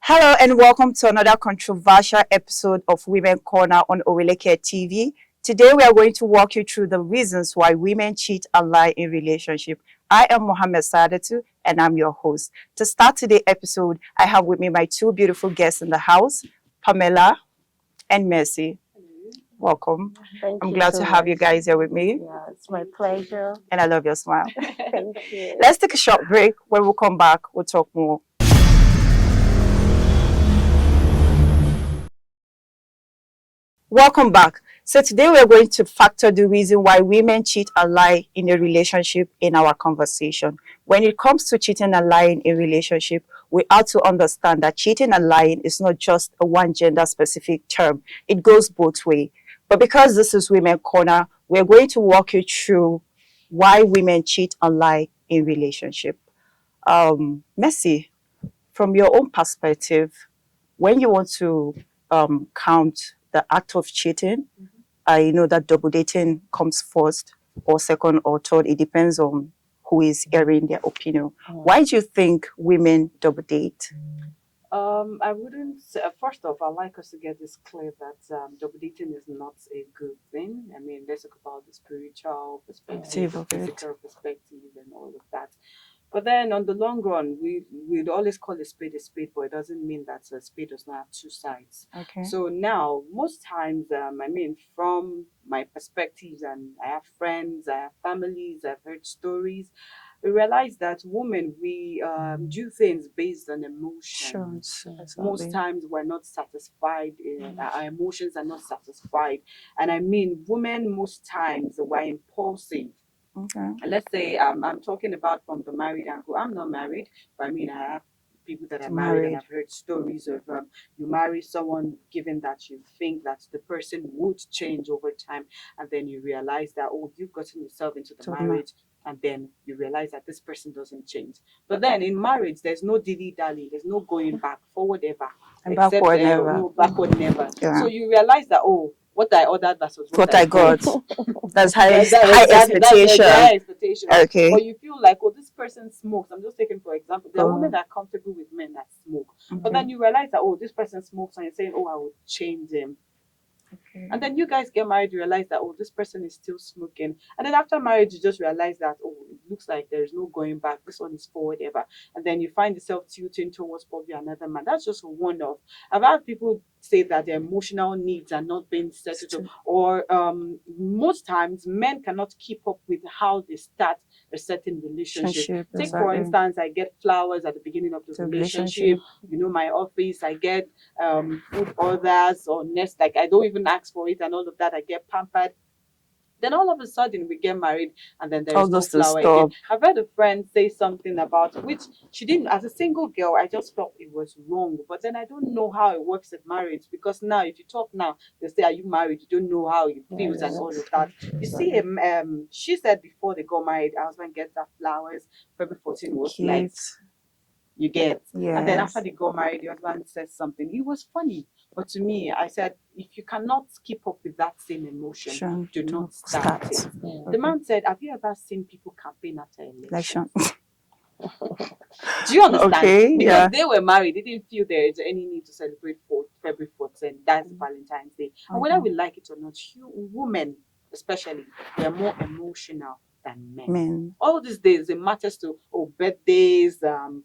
Hello and welcome to another controversial episode of Women Corner on Oweleke TV. Today we are going to walk you through the reasons why women cheat and lie in relationship. I am Mohammed Sadatu and I'm your host. To start today's episode, I have with me my two beautiful guests in the house, Pamela and Mercy. Welcome. I'm glad to have you guys here with me. Yeah, it's my pleasure. And I love your smile. Thank you. Let's take a short break. When we come back, we'll talk more. Welcome back. So today we're going to factor the reason why women cheat and lie in a relationship in our conversation. When it comes to cheating and lying in a relationship, we have to understand that cheating and lying is not just a one gender specific term. It goes both ways. But because this is Women Corner, we're going to walk you through why women cheat and lie in relationship. Mercy, from your own perspective, when you want to count the act of cheating, I know that double dating comes first or second or third. It depends on who is hearing their opinion. Why do you think women double date? I wouldn't say, first off, I'd like us to get this clear that double dating is not a good thing. I mean, let's talk about the spiritual perspective, physical perspective, and all of that. But then on the long run, we'd always call a spade, but it doesn't mean that a spade does not have two sides. Okay. So now, most times, I mean, from my perspectives, and I have friends, I have families, I've heard stories, we realize that women, we do things based on emotions. Most times we're not satisfied, our emotions are not satisfied. And I mean, women most times we're impulsive. Okay. Let's say I'm talking about from the married angle. I'm not married, but I mean, I have people that are married, and I've heard stories of you marry someone given that you think that the person would change over time, and then you realize that, oh, you've gotten yourself into the marriage, and then you realize that this person doesn't change. But then in marriage, there's no dilly-dally, there's no going back, forward ever. And backward never. No, backward never. Yeah. So you realize that, oh, what I ordered versus what I got. That's high expectation. High expectation. Okay. Or you feel like, oh, this person smokes. I'm just taking for example. There are women that are comfortable with men that smoke. Okay. But then you realize that, oh, this person smokes, and you're saying, oh, I will change him. Okay. And then you guys get married, you realize that, oh, this person is still smoking. And then after marriage, you just realize that, oh, it looks like there's no going back. This one is forward ever. And then you find yourself tilting towards probably another man. That's just one of. I've had people say that their emotional needs are not being settled. Or most times, men cannot keep up with how they start a certain relationship. Take, for instance, I get flowers at the beginning of the relationship. You know, my office, I get food orders or nest, like I don't even ask for it and all of that. I get pampered. Then all of a sudden we get married, and then there's no flower again. I've heard a friend say something about which she didn't, as a single girl, I just felt it was wrong. But then I don't know how it works at marriage, because now if you talk now, they say, are you married? You don't know how it feels and all of that. You see, she said before they got married, her husband gets her flowers. February 14 was like, you get. Yes. And then after they got married, the husband said something. It was funny. But to me, I said, if you cannot keep up with that same emotion, do not start it. Yeah. The man said, have you ever seen people campaign after election? Do you understand? Okay, because they were married, they didn't feel there is any need to celebrate February 14th. That's Valentine's Day. And whether we like it or not, women especially, they are more emotional than men. All these days, it matters to birthdays,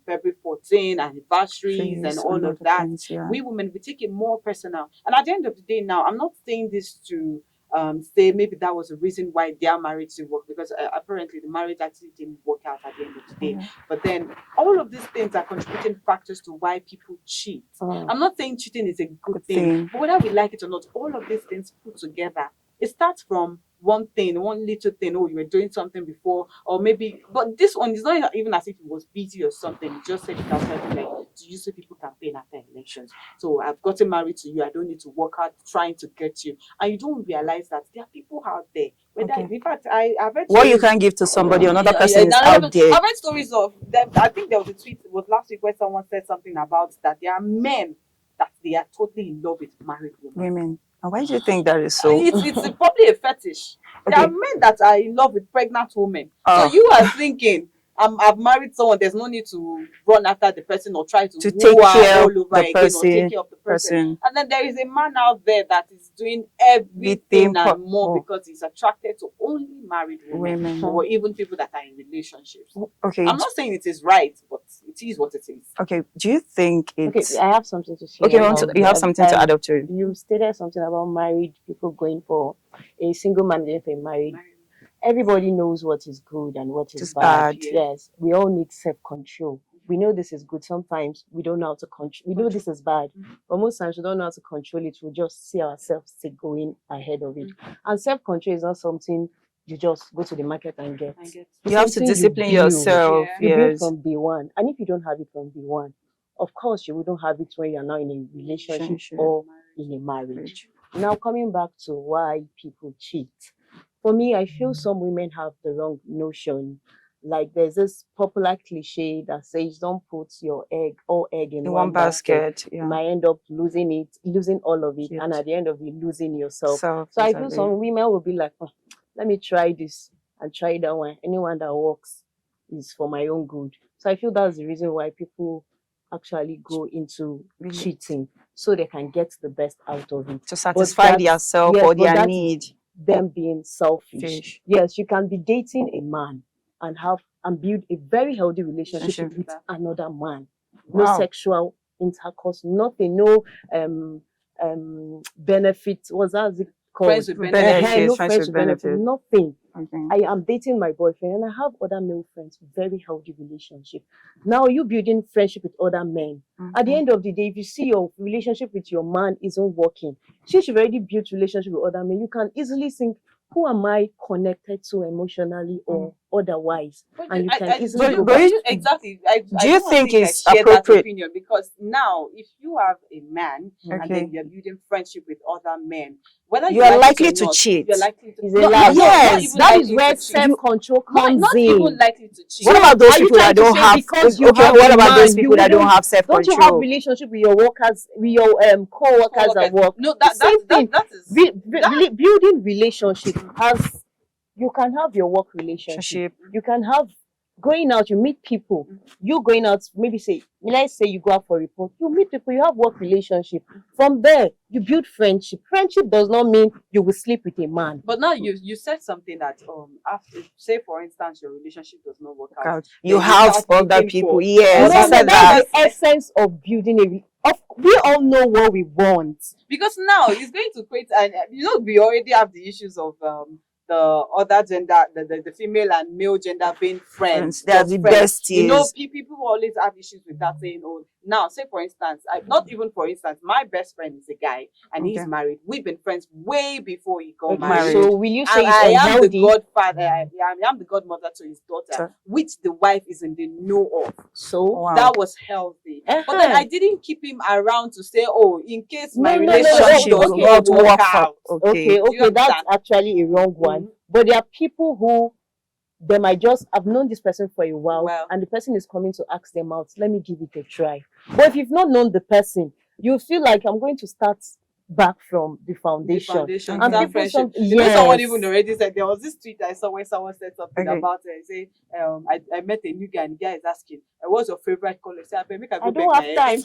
February 14, anniversaries, and all of that. We women, we take it more personal. And at the end of the day now, I'm not saying this to say maybe that was the reason why their marriage didn't work, because apparently the marriage actually didn't work out at the end of the day. But then all of these things are contributing factors to why people cheat. I'm not saying cheating is a good thing, but whether we like it or not, all of these things put together, it starts from one little thing. Oh, you were doing something before, or maybe, but this one is not even as if it was busy or something. You just said it outside, like, do you see people campaign after elections? So I've gotten married to you. I don't need to work hard trying to get you, and you don't realize that there are people out there. In fact, I've read what you can give to somebody, another person is out there. I've read stories of them. I think there was a tweet. It was last week where someone said something about that there are men that they are totally in love with married women. And why do you think that is so? It's probably a fetish. There are men that are in love with pregnant women. So you are thinking, I've married someone, there's no need to run after the person or try to To woo take her care all of over the again or take person. care of the person. And then there is a man out there that is doing everything Everything and more more. because he's attracted to only married women or even people that are in relationships. Okay. I'm not saying it is right, but it is what it is. Okay. Do you think Okay, it's I have something to share. okay? You have about, something to add up to it. You stated something about married people going for a single man going for a married. Everybody knows what is good and what is It's bad. bad. Yes, we all need self-control. We know this is good. Sometimes we don't know how to control. We know this is bad, but most times we don't know how to control it. We just see ourselves still going ahead of it. And self-control is not something you just go to the market and get. It's You have to something discipline build. yourself. You build Yes. from day one. And if you don't have it from day one, of course you wouldn't have it when you're now in a relationship or in a marriage. Now coming back to why people cheat. For me, I feel some women have the wrong notion. Like there's this popular cliche that says don't put your all egg in one basket. Yeah. You might end up losing all of it, and at the end of it, losing yourself. So I feel some women will be like, oh, let me try this and try that one. Anyone that works is for my own good. So I feel that's the reason why people actually go into cheating, so they can get the best out of it. To satisfy yourself or their need. Them being selfish. Yes, you can be dating a man and build a very healthy relationship with another man. No sexual intercourse, nothing, no benefits. What's that called? Friends with benefits. No friends with benefits. Nothing. Okay. I am dating my boyfriend and I have other male friends, very healthy relationship. Now you building friendship with other men. At the end of the day, if you see your relationship with your man isn't working, since you've already built relationship with other men, you can easily think, who am I connected to emotionally or otherwise? And you can easily go back. Exactly. Do you think it's I share that appropriate? opinion, because now if you have a man and then you're building friendship with other men, whether you are likely to cheat. You're likely to. Yes, that is where self-control comes not in. even likely to cheat. What about those Are you people that trying to don't say have? because you Okay, have what a about those man, people that don't have Don't you have self-control? relationship with your workers, with your co-workers at work? No, that is building relationship has. You can have your work relationship. You can have going out, you meet people. You going out, let's say you go out for a report, you meet people, you have work relationship. From there, you build friendship. Friendship does not mean you will sleep with a man. But now you said something that after, say for instance, your relationship does not work out. You have other people. Yes, no, that's the essence of building we all know what we want. Because now it's going to create, and we already have the issues of the other gender, the female and male gender being friends. They are the besties. People always have issues with that, saying, oh, now, say for instance, not even for instance, my best friend is a guy and he's married. We've been friends way before he got married. So will you say I am the godfather, I am the godmother to his daughter, which the wife is in the know of. So that was healthy. But then I didn't keep him around to say, oh, in case my relationship does not work out. Okay, that's actually a wrong one. But there are people who they might just have known this person for a while, and the person is coming to ask them out. Let me give it a try. But if you've not known the person, you feel like I'm going to start back from the foundation. And people, someone even already said, there was this tweet I saw where someone said something about it. Say, I met a new guy and the guy is asking, what's your favorite color? Say, I don't have time.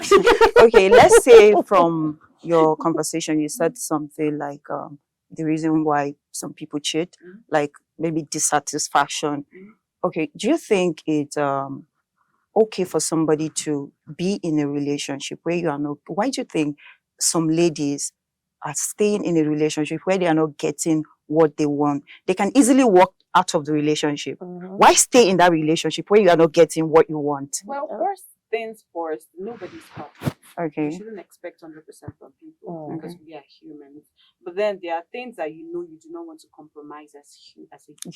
Okay, let's say from your conversation you said something like the reason why some people cheat, like maybe dissatisfaction. Okay, do you think it's okay for somebody to be in a relationship where you are not? Why do you think some ladies are staying in a relationship where they are not getting what they want? They can easily walk out of the relationship. Why stay in that relationship where you are not getting what you want? Well, first things first, nobody's perfect. Okay. You shouldn't expect 100% from people because we are humans. But then there are things that you do not want to compromise as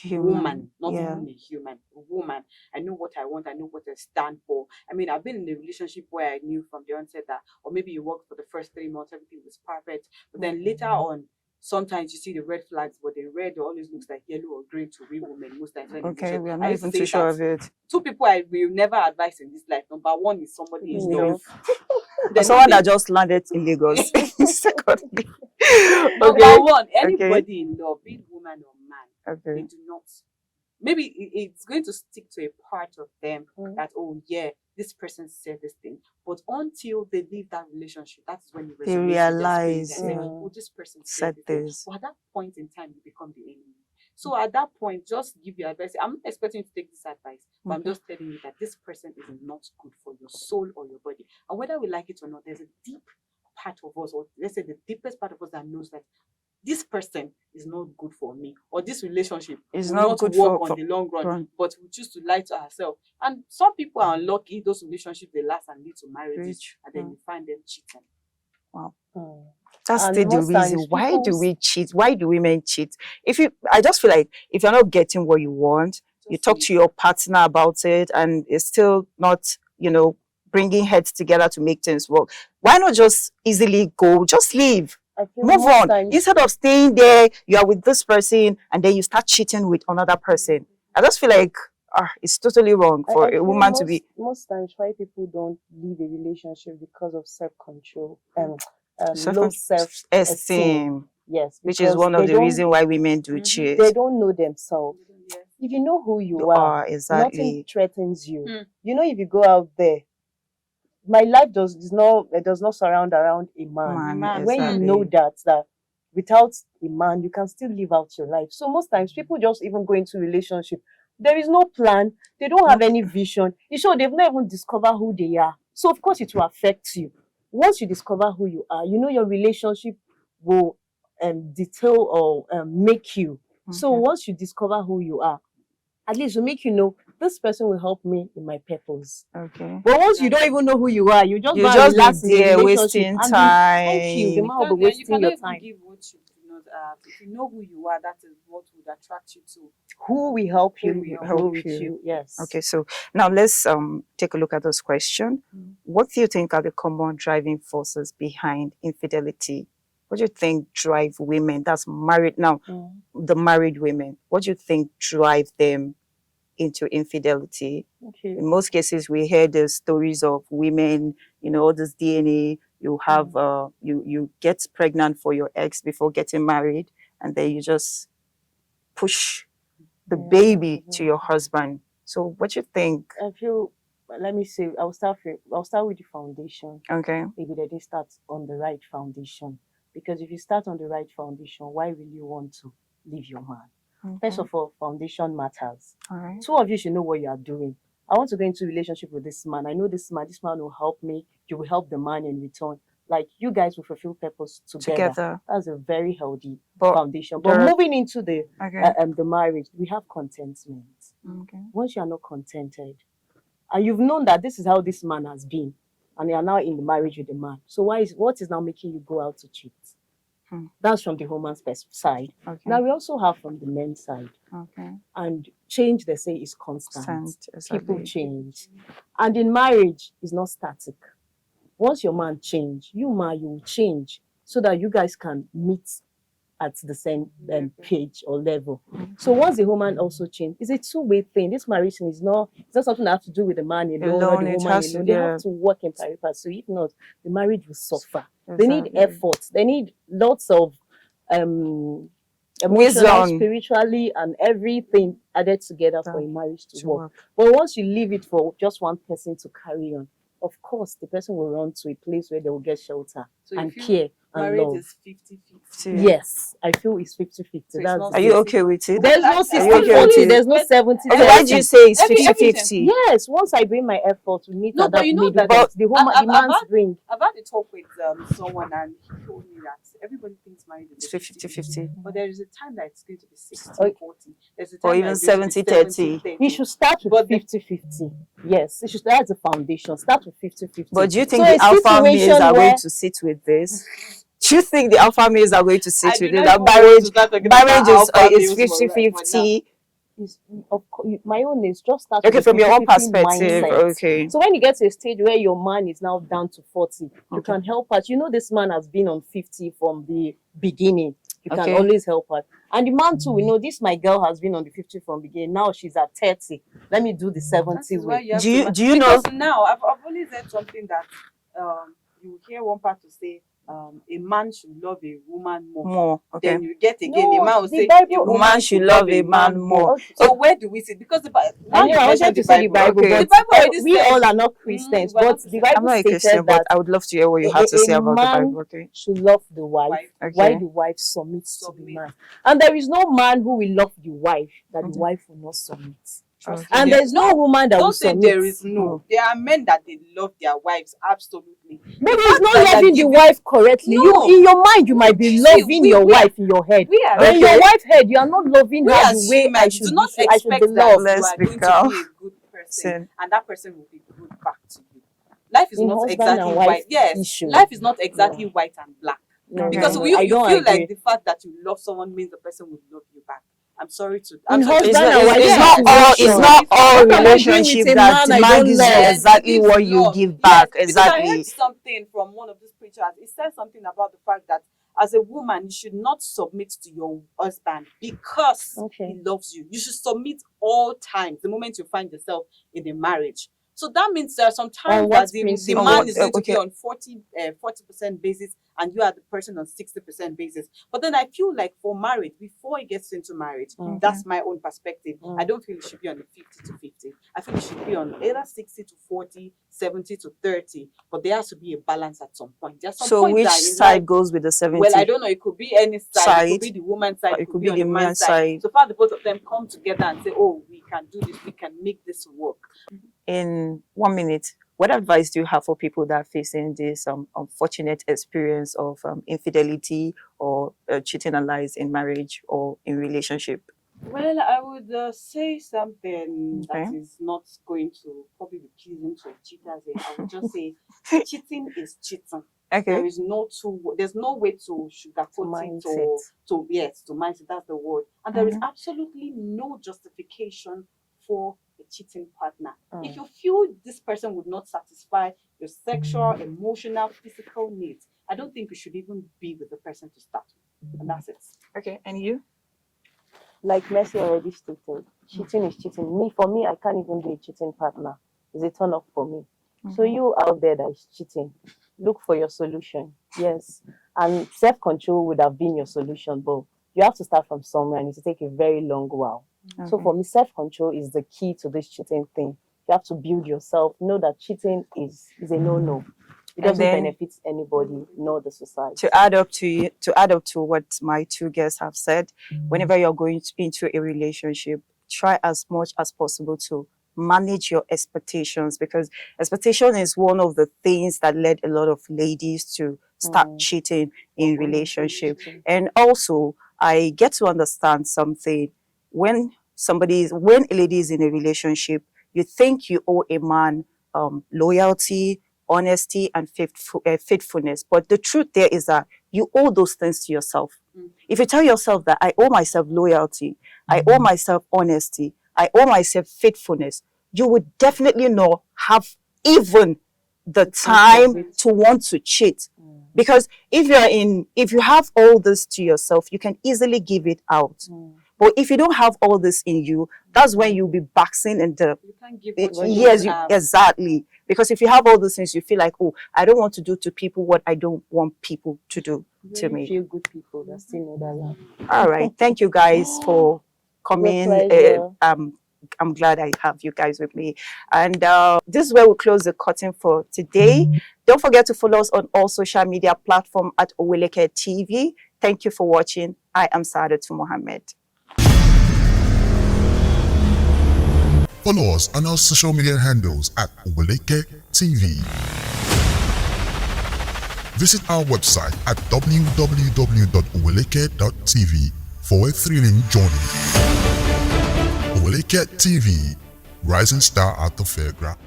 a woman, not even a human, a woman. I know what I want. I know what I stand for. I mean, I've been in a relationship where I knew from the onset that, or maybe you worked for the first 3 months, everything was perfect. But then later on, sometimes you see the red flags, but the red always looks like yellow or green to we women most times. Okay, we are not even too sure of it. 2 people I will never advise in this life. Number 1 is somebody in love. Someone that just landed in Lagos. Secondly, Number 1, anybody in love, be it woman or man, they do not maybe it's going to stick to a part of them Mm. that, oh yeah, this person said this thing. But until they leave that relationship, that's when They they realize, say, yeah, oh, this person said said this thing. this. But at that point in time, you become the enemy. So at that point, just give your advice. I'm not expecting you to take this advice, but I'm Okay. just telling you that this person is not good for your soul or your body. And whether we like it or not, there's a deep part of us, or let's say the deepest part of us, that knows that this person is not good for me, or this relationship It's will not not good work for on the long run, run. but we choose to lie to ourselves. And some people are unlucky, those relationships they last and lead to marriages, Rich. and then you find them cheating. Wow. Mm. That's And still the most reason. times Why do people's- we cheat? Why do women cheat? I just feel like if you're not getting what you want, you Just talk leave. to your partner about it, and it's still not, bringing heads together to make things work. Why not just easily go? Just leave. I feel Move most on. times- Instead of staying there, you are with this person, and then you start cheating with another person. I just feel like it's totally wrong for I a feel woman to be most times why people don't leave a relationship because of self-control low self-esteem. self-esteem, Yes, which is because one of they the don't- reasons why women do Mhm. cheat. they don't know themselves. Yes. If you know who you You are, are, exactly. nothing threatens you. Hmm. You know, if you go out there, my life does not surround around a man. Man, When you exactly. know that without a man, you can still live out your life. So most times people just even go into relationship. There is no plan. They don't have any vision. You sure they've not even discovered who they are. So of course it will affect you. Once you discover who you are, you know your relationship will detail or make you. So Okay. once you discover who you are, at least will make you know this person will help me in my purpose. Okay. But once you don't even know who you are, you just You go and just relax be in a there relationship wasting and thank you. The time. man will be You wasting cannot your even time. give what you do not have. If you know who you are, that is what would attract you to. Who will help you? Who will Will help grow with you. you. Yes. Okay, so now let's take a look at this question. What do you think are the common driving forces behind infidelity? What do you think drive women that's married now, the married women? What do you think drive them into infidelity? Okay. In most cases, we hear the stories of women, all this DNA. You have you get pregnant for your ex before getting married, and then you just push the baby to your husband. So what do you think? I feel. Let me say. I'll start with the foundation. Okay. Maybe they didn't start on the right foundation. Because if you start on the right foundation, why will you want to leave your man? Okay. First of all, foundation matters. All right. Two of you should know what you are doing. I want to go into a relationship with this man. I know this man will help me. You will help the man in return. Like you guys will fulfill purpose together. That's a very healthy foundation. But moving into the marriage, we have contentment. Okay. Once you are not contented, and you've known that this is how this man has been, and you are now in the marriage with the man. So what is now making you go out to cheat? That's from the woman's side. Okay. Now we also have from the men's side. Okay. And change, they say, is constant. Exactly. People change. And in marriage, it's not static. Once your man change, you will change so that you guys can meet at the same page or level. So once the woman also change, it's a two-way thing. This marriage thing is not something that have to do with the man alone or the woman alone. They have to work in pari. So if not, the marriage will suffer. They need effort. They need lots of emotional, spiritually, and everything added together for a marriage to work. But once you leave it for just one person to carry on, of course, the person will run to a place where they will get shelter and care and marriage love. Is 50-50. Yes, I feel it's 50-50. So are you okay with it? There's no 60-40, there's no 70-30. Okay, why do you say it's 50-50? Yes, once I bring my effort, we meet at that middle. But the man's bring. I've had a talk with someone, and he told me that everybody thinks marriage is 50-50. but there is a time that it's going to be 60-40. There's a time or even 70-30. We should start with 50-50. Yes, it should start as a foundation. Start with 50-50. But do you think the alpha males are going to sit with this? Do you think the alpha males are going to sit with it? That marriage is 50-50? My own is just start okay, from your own perspective. Mindset. Okay. So when you get to a stage where your man is now down to 40, you can help us. You know this man has been on 50 from the beginning. You can always help her. And the man too, we know this my girl has been on the 50 from the beginning. Now she's at 30. Let me do the 70 way. Do you know? Because now I've only said something that you hear one part to say a man should love a woman more. More. Okay. Then you get again No, a man will the say Bible- a Woman should love a man more. Okay. So where do we see? Because the Bible. I knew I wanted to say the Bible, Okay. The but Bible already we said all are not Christians, we're not but the Christians. I'm Bible not a Christian, stated but that I would love to hear what you have to say about the man Bible. Okay. should love the wife, Wife. Okay. while the wife submits to the man. And there is no man who will love the wife that the wife will not submit. Okay. And there is no woman that will Don't say submit. there is no. There are men that they love their wives absolutely. Maybe The it's fact not that loving the giving- wife correctly. No. You in your mind you might be See, loving your we are- wife in your head. We are But in your Okay. wife's head, you are not loving We her as the way women I should do not be. I should be expect that loved. you are Let's going to become be a good person sin. and that person will be good back to you. Life is In not husband exactly and wife white. Yes, issue. life is not exactly white and black. No, Because no, you I don't feel agree. like the fact that you love someone means the person will love you back. I'm sorry to. In I'm sorry It's to husband not, and wife it's not all. It's situation. not all How can I be with relationship a that man I man don't gives you love? exactly Gives what you love. give back. Yes, because I heard Exactly. something from one of these preachers. It said something about the fact that as a woman, you should not submit to your husband because Okay. he loves you. You should submit all times the moment you find yourself in a marriage. So that means there are some times what that the principle? man is going to Okay. be on 40% basis and you are the person on 60% basis. But then I feel like for marriage, before it gets into marriage, that's my own perspective. I don't feel it should be on the 50 to 50. I feel it should be on either 60 to 40, 70 to 30. But there has to be a balance at some point. There's some So point which that in side life- goes with the 70? well, I don't know. It could be any side. It could be the woman's side. Or It could be on the man's side. So far, the both of them come together and say, "Oh, we can do this. We can make this work." In 1 minute, what advice do you have for people that are facing this unfortunate experience of infidelity or cheating and lies in marriage or in relationship? Well, I would say something that Okay. is not going to probably be pleasing to cheaters. I would just say, cheating is cheating. There Okay. is there's no way to sugarcoat it Mindset. to mindset. That's the word. And there is absolutely no justification for a cheating partner. If you feel this person would not satisfy your sexual, emotional, physical needs, I don't think you should even be with the person to start with. And that's it. Okay. And you? Like Mercy already stated, cheating is cheating. For me, I can't even be a cheating partner. It's a turn off for me. So you out there that is cheating, look for your solution. Yes. And self-control would have been your solution, but you have to start from somewhere and it will take a very long while. So for me, self-control is the key to this cheating thing. You have to build yourself. Know that cheating is a no-no. It doesn't benefit anybody, nor the society. To add up to what my two guests have said, whenever you're going into a relationship, try as much as possible to manage your expectations, because expectation is one of the things that led a lot of ladies to start cheating in relationship. And also, I get to understand something. When a lady is in a relationship, you think you owe a man loyalty, honesty, and faithfulness. But the truth there is that you owe those things to yourself. If you tell yourself that I owe myself loyalty, I owe myself honesty, I owe myself faithfulness, you would definitely not have even the time to want to cheat. Because if you have all this to yourself, you can easily give it out. But if you don't have all this in you, that's when you'll be boxing in the... You can't give what you Yes, don't have. exactly. Because if you have all those things, you feel like, oh, I don't want to do to people what I don't want people to do to me. Feel good people that still know that love. All right. Thank you guys for coming. pleasure. I'm glad I have you guys with me. And this is where we close the curtain for today. Don't forget to follow us on all social media platforms at Oweleketv. Thank you for watching. I am Saadatu Mohammed. Follow us on our social media handles at Oweleke TV. Visit our website at www.oweleke.tv for a thrilling journey. Oweleke TV, rising star at the fairground.